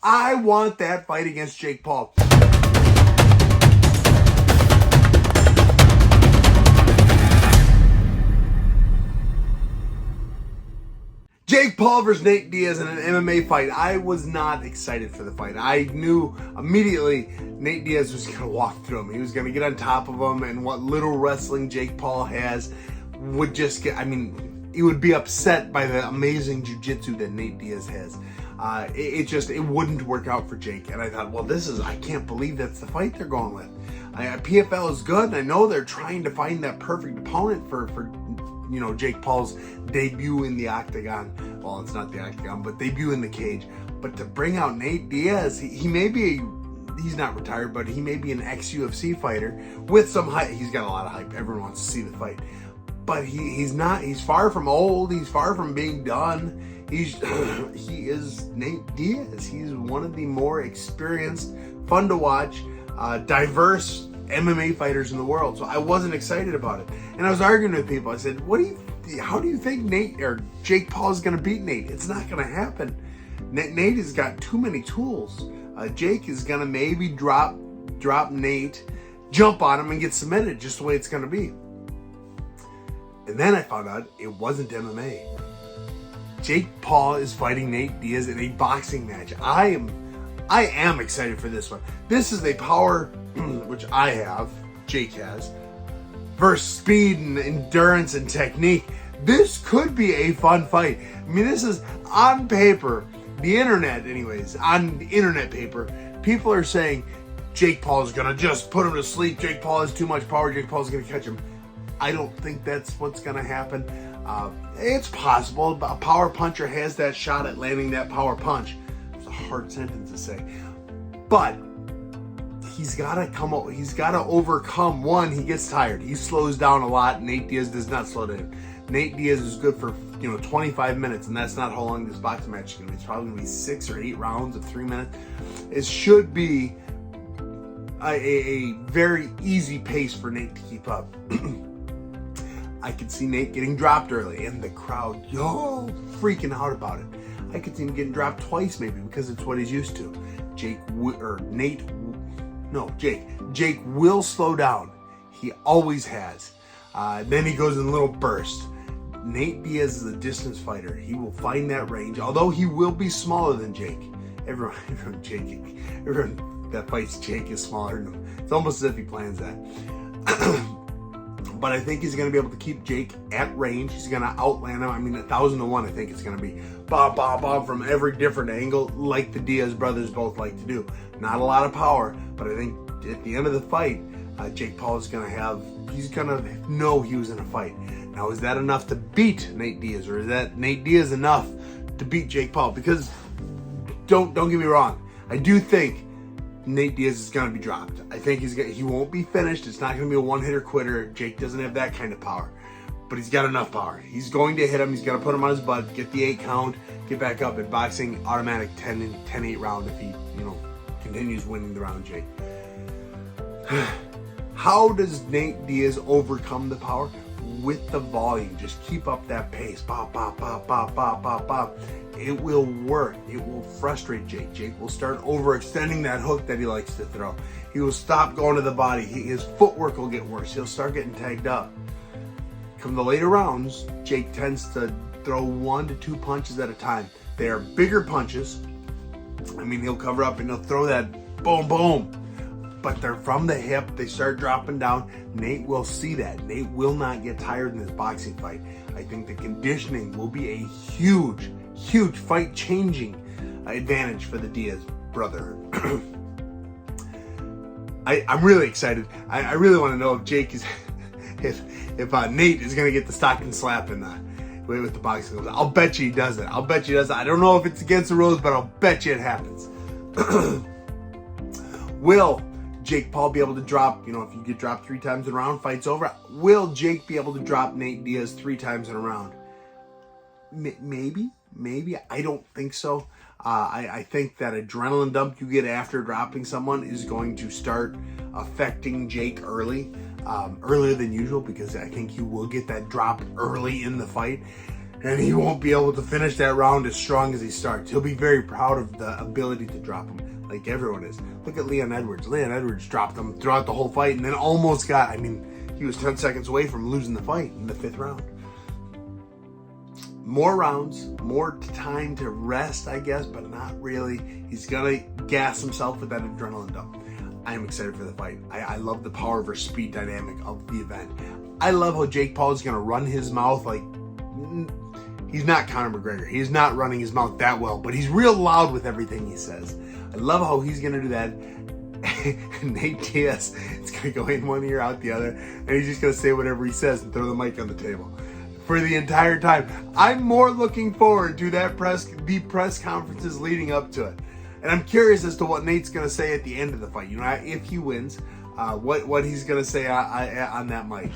I want that fight against Jake Paul. Jake Paul versus Nate Diaz in an MMA fight. I was not excited for the fight. I knew immediately Nate Diaz was going to walk through him. He was going to get on top of him, and what little wrestling Jake Paul has would just get, he would be upset by the amazing jiu-jitsu that Nate Diaz has. It wouldn't work out for Jake. And I thought, well, I can't believe that's the fight they're going with. PFL is good, and I know they're trying to find that perfect opponent for Jake Paul's debut in the octagon. Well, it's not the octagon, but debut in the cage. But to bring out Nate Diaz, he may be, he's not retired, but he may be an ex-UFC fighter with some hype. He's got a lot of hype. Everyone wants to see the fight. But he's not, he's far from old. He's far from being done. He is Nate Diaz. He's one of the more experienced, fun to watch, diverse MMA fighters in the world. So I wasn't excited about it. And I was arguing with people. I said, how do you think Nate or Jake Paul is going to beat Nate? It's not going to happen. Nate has got too many tools. Jake is going to maybe drop Nate, jump on him, and get submitted, just the way it's going to be. And then I found out it wasn't MMA. Jake Paul is fighting Nate Diaz in a boxing match. I am excited for this one. This is a power, which I have, Jake has, versus speed and endurance and technique. This could be a fun fight. This is on paper, the internet anyways, on the internet paper, people are saying Jake Paul is going to just put him to sleep. Jake Paul has too much power. Jake Paul is going to catch him. I don't think that's what's going to happen. It's possible. A power puncher has that shot at landing that power punch. It's a hard sentence to say. But he's got to overcome. One, he gets tired. He slows down a lot. Nate Diaz does not slow down. Nate Diaz is good for 25 minutes, and that's not how long this boxing match is going to be. It's probably going to be 6 or 8 rounds of 3 minutes. It should be a very easy pace for Nate to keep up. I could see Nate getting dropped early, and the crowd, freaking out about it. I could see him getting dropped twice maybe because it's what he's used to. Jake will slow down. He always has. Then he goes in little bursts. Nate Diaz is a distance fighter. He will find that range, although he will be smaller than Jake. Everyone that fights Jake is smaller than him. It's almost as if he plans that. But I think he's going to be able to keep Jake at range. He's going to outland him. 1,000 to 1, I think it's going to be. Bob from every different angle, like the Diaz brothers both like to do. Not a lot of power, but I think at the end of the fight, Jake Paul is going to know he was in a fight. Now, is that enough to beat Nate Diaz, or is that Nate Diaz enough to beat Jake Paul? Because don't get me wrong, I do think Nate Diaz is going to be dropped. I think he won't be finished. It's not going to be a one-hitter quitter. Jake doesn't have that kind of power, but he's got enough power. He's going to hit him. He's going to put him on his butt, get the 8 count, get back up. In boxing, automatic 10-8 round if he continues winning the round, Jake. How does Nate Diaz overcome the power? With the volume. Just keep up that pace. Pop, pop, pop, pop, pop, pop, pop. It will work. It will frustrate Jake. Jake will start overextending that hook that he likes to throw. He will stop going to the body. His footwork will get worse. He'll start getting tagged up. Come the later rounds, Jake tends to throw 1 to 2 punches at a time. They are bigger punches. He'll cover up and he'll throw that boom, boom. But they're from the hip. They start dropping down. Nate will see that. Nate will not get tired in this boxing fight. I think the conditioning will be a huge fight-changing advantage for the Diaz brother. I'm really excited. I really want to know if Jake is, if Nate is going to get the Stockton slap in the way with the boxing gloves. I'll bet you he does it. I don't know if it's against the rules, but I'll bet you it happens. Will Jake Paul be able to drop, if you get dropped 3 times in a round, fight's over. Will Jake be able to drop Nate Diaz 3 times in a round? Maybe. I don't think so. I think that adrenaline dump you get after dropping someone is going to start affecting Jake earlier than usual, because I think he will get that drop early in the fight. And he won't be able to finish that round as strong as he starts. He'll be very proud of the ability to drop him, like everyone is. Look at Leon Edwards. Leon Edwards dropped him throughout the whole fight and then almost got, he was 10 seconds away from losing the fight in the 5th round. More rounds, more time to rest, I guess, but not really. He's going to gas himself with that adrenaline dump. I am excited for the fight. I love the power versus speed dynamic of the event. I love how Jake Paul is going to run his mouth like... He's not Conor McGregor. He's not running his mouth that well, but he's real loud with everything he says. I love how he's going to do that. Nate Diaz is going to go in one ear, out the other, and he's just going to say whatever he says and throw the mic on the table for the entire time. I'm more looking forward to the press conferences leading up to it. And I'm curious as to what Nate's going to say at the end of the fight. You know, if he wins, what he's going to say on that mic.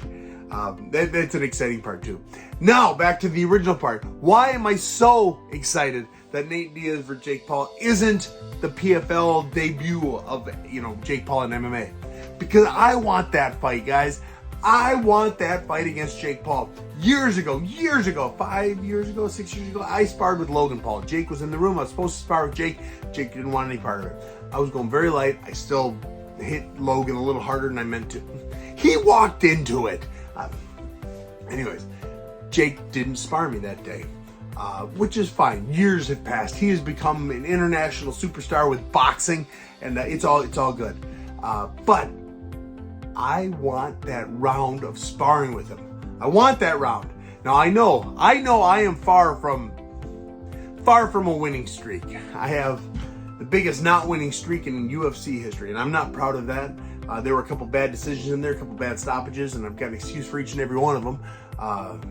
That's an exciting part too. Now, back to the original part. Why am I so excited that Nate Diaz for Jake Paul isn't the PFL debut of, Jake Paul in MMA? Because I want that fight, guys. I want that fight against Jake Paul. Years ago, 5 years ago, 6 years ago, I sparred with Logan Paul. Jake was in the room. I was supposed to spar with Jake. Jake didn't want any part of it. I was going very light. I still hit Logan a little harder than I meant to. He walked into it. Anyways, Jake didn't spar me that day, which is fine. Years have passed. He has become an international superstar with boxing, and it's all good. But I want that round of sparring with him. I want that round. Now I know I am far from a winning streak. I have the biggest not winning streak in UFC history, and I'm not proud of that. There were a couple bad decisions in there, a couple bad stoppages, and I've got an excuse for each and every one of them.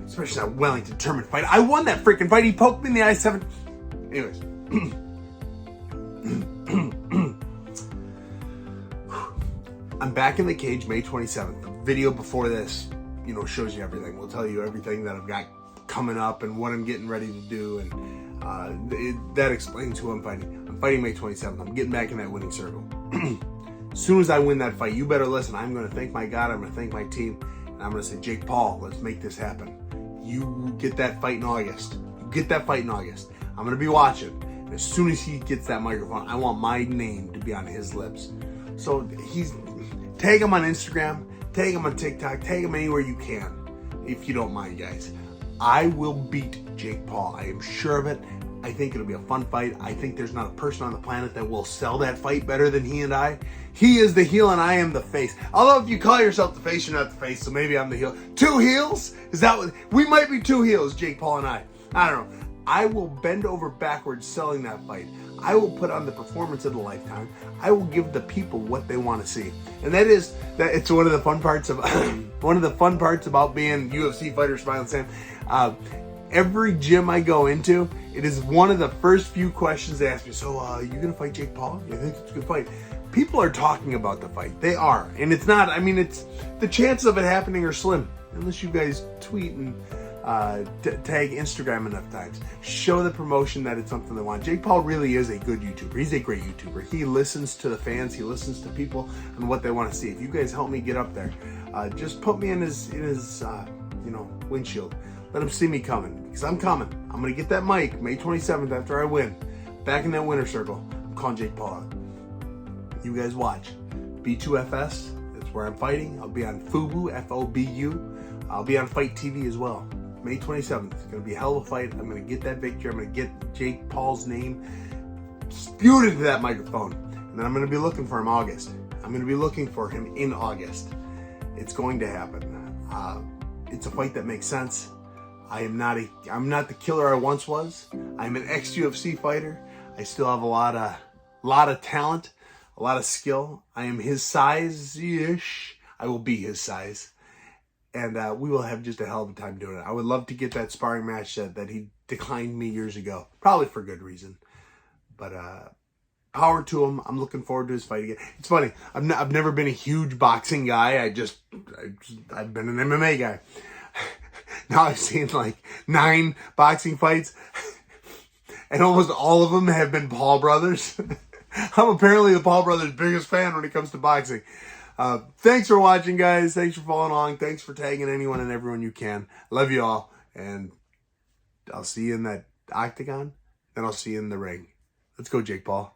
Especially that Wellington tournament fight. I won that freaking fight. He poked me in the eye 7. Anyways. I'm back in the cage May 27th. The video before this, shows you everything. We'll tell you everything that I've got coming up and what I'm getting ready to do. And that explains who I'm fighting. I'm fighting May 27th. I'm getting back in that winning circle. As soon as I win that fight, you better listen. I'm going to thank my God. I'm going to thank my team. And I'm going to say, Jake Paul, let's make this happen. You get that fight in August. I'm going to be watching. And as soon as he gets that microphone, I want my name to be on his lips. So tag him on Instagram, tag him on TikTok, tag him anywhere you can, if you don't mind, guys. I will beat Jake Paul. I am sure of it. I think it'll be a fun fight. I think there's not a person on the planet that will sell that fight better than he and I. He is the heel and I am the face. Although if you call yourself the face, you're not the face, so maybe I'm the heel. 2 heels? Is that what? We might be 2 heels, Jake Paul and I. I don't know. I will bend over backwards selling that fight. I will put on the performance of the lifetime. I will give the people what they want to see. And that it's one of the fun parts of about being UFC fighter Smiling Sam. Every gym I go into, it is one of the first few questions they ask me. So, you gonna fight Jake Paul? You think it's a good fight? People are talking about the fight. They are, and it's not. It's the chances of it happening are slim, unless you guys tweet and tag Instagram enough times. Show the promotion that it's something they want. Jake Paul really is a good YouTuber. He's a great YouTuber. He listens to the fans. He listens to people and what they want to see. If you guys help me get up there, just put me in his windshield. Let him see me coming, because I'm coming. I'm going to get that mic May 27th after I win. Back in that winner circle. I'm calling Jake Paul out. You guys watch. B2FS, that's where I'm fighting. I'll be on FUBU, F-O-B-U. I'll be on Fight TV as well. May 27th. It's going to be a hell of a fight. I'm going to get that victory. I'm going to get Jake Paul's name spewed into that microphone. And then I'm going to be looking for him in August. It's going to happen. It's a fight that makes sense. I'm not the killer I once was. I'm an ex-UFC fighter. I still have a lot of talent, a lot of skill. I am his size-ish. I will be his size. And we will have just a hell of a time doing it. I would love to get that sparring match that he declined me years ago. Probably for good reason. But power to him. I'm looking forward to his fight again. It's funny. I've never been a huge boxing guy. I've been an MMA guy. Now I've seen like 9 boxing fights. And almost all of them have been Paul brothers. I'm apparently the Paul brothers' biggest fan when it comes to boxing. Thanks for watching, guys. Thanks for following along. Thanks for tagging anyone and everyone you can. Love you all. And I'll see you in that octagon. Then I'll see you in the ring. Let's go, Jake Paul.